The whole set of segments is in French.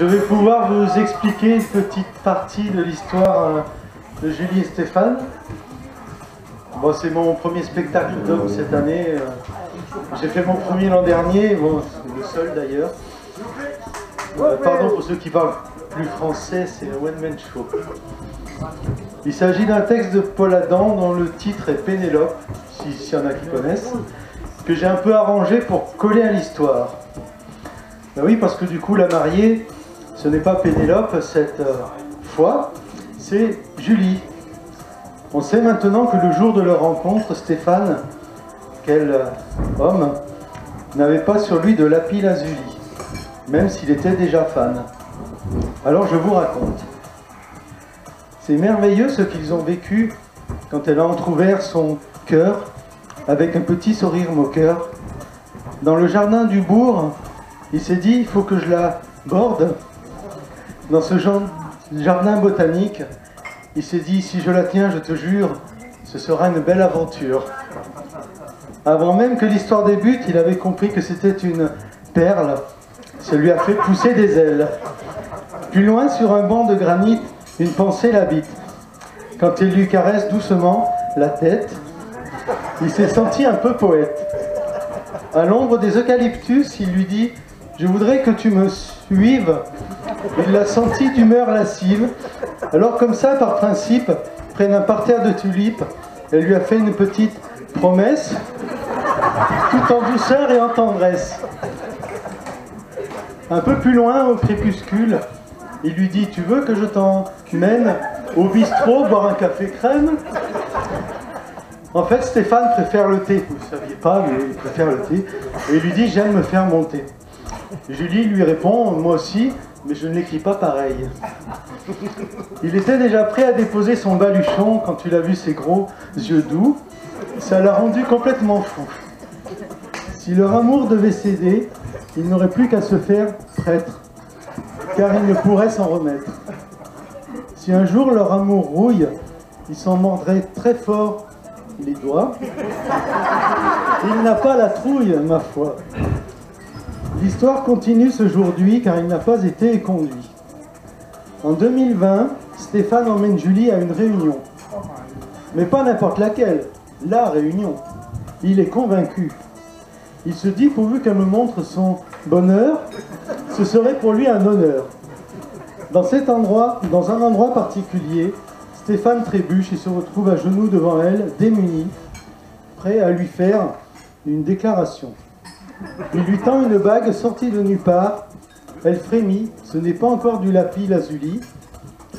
Je vais pouvoir vous expliquer une petite partie de l'histoire de Julie et Stéphane. Bon, c'est mon premier spectacle d'homme cette année. J'ai fait mon premier l'an dernier, bon, c'est le seul d'ailleurs. Pardon pour ceux qui parlent plus français, c'est un one-man show. Il s'agit d'un texte de Paul Adam dont le titre est Pénélope, s'il y en a qui connaissent, que j'ai un peu arrangé pour coller à l'histoire. Ben oui, parce que du coup, la mariée, ce n'est pas Pénélope cette fois, c'est Julie. On sait maintenant que le jour de leur rencontre, Stéphane, quel homme, n'avait pas sur lui de lapis-lazuli, même s'il était déjà fan. Alors je vous raconte. C'est merveilleux ce qu'ils ont vécu quand elle a entrouvert son cœur avec un petit sourire moqueur. Dans le jardin du bourg, il s'est dit, il faut que je la borde. Dans ce jardin botanique, il s'est dit, si je la tiens, je te jure, ce sera une belle aventure. Avant même que l'histoire débute, il avait compris que c'était une perle. Ça lui a fait pousser des ailes. Plus loin, sur un banc de granit, une pensée l'habite. Quand il lui caresse doucement la tête, il s'est senti un peu poète. À l'ombre des eucalyptus, il lui dit « Je voudrais que tu me suives ». Il l'a senti d'humeur lascive. Alors comme ça, par principe, près d'un parterre de tulipes, elle lui a fait une petite promesse, tout en douceur et en tendresse. Un peu plus loin, au crépuscule, il lui dit « Tu veux que je t'emmène au bistrot boire un café crème ?» En fait, Stéphane préfère le thé. Vous ne saviez pas, mais il préfère le thé. Et il lui dit « J'aime me faire mon thé ». Julie lui répond « Moi aussi, mais je ne l'écris pas pareil. » Il était déjà prêt à déposer son baluchon quand il a vu ses gros yeux doux. Ça l'a rendu complètement fou. Si leur amour devait céder, il n'aurait plus qu'à se faire prêtre, car il ne pourrait s'en remettre. Si un jour leur amour rouille, il s'en mordrait très fort les doigts. Il n'a pas la trouille, ma foi. L'histoire continue ce jour-là, car il n'a pas été éconduit. En 2020, Stéphane emmène Julie à une réunion. Mais pas n'importe laquelle, la réunion. Il est convaincu. Il se dit, pourvu qu'elle me montre son bonheur, ce serait pour lui un honneur. Dans un endroit particulier, Stéphane trébuche et se retrouve à genoux devant elle, démuni, prêt à lui faire une déclaration. Il lui tend une bague sortie de nulle part. Elle frémit, ce n'est pas encore du lapis-lazuli,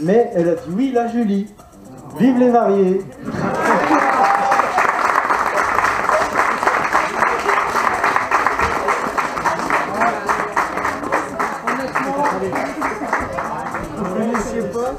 mais elle a dit oui, la Julie. Vive les mariés! Vous ne connaissiez pas?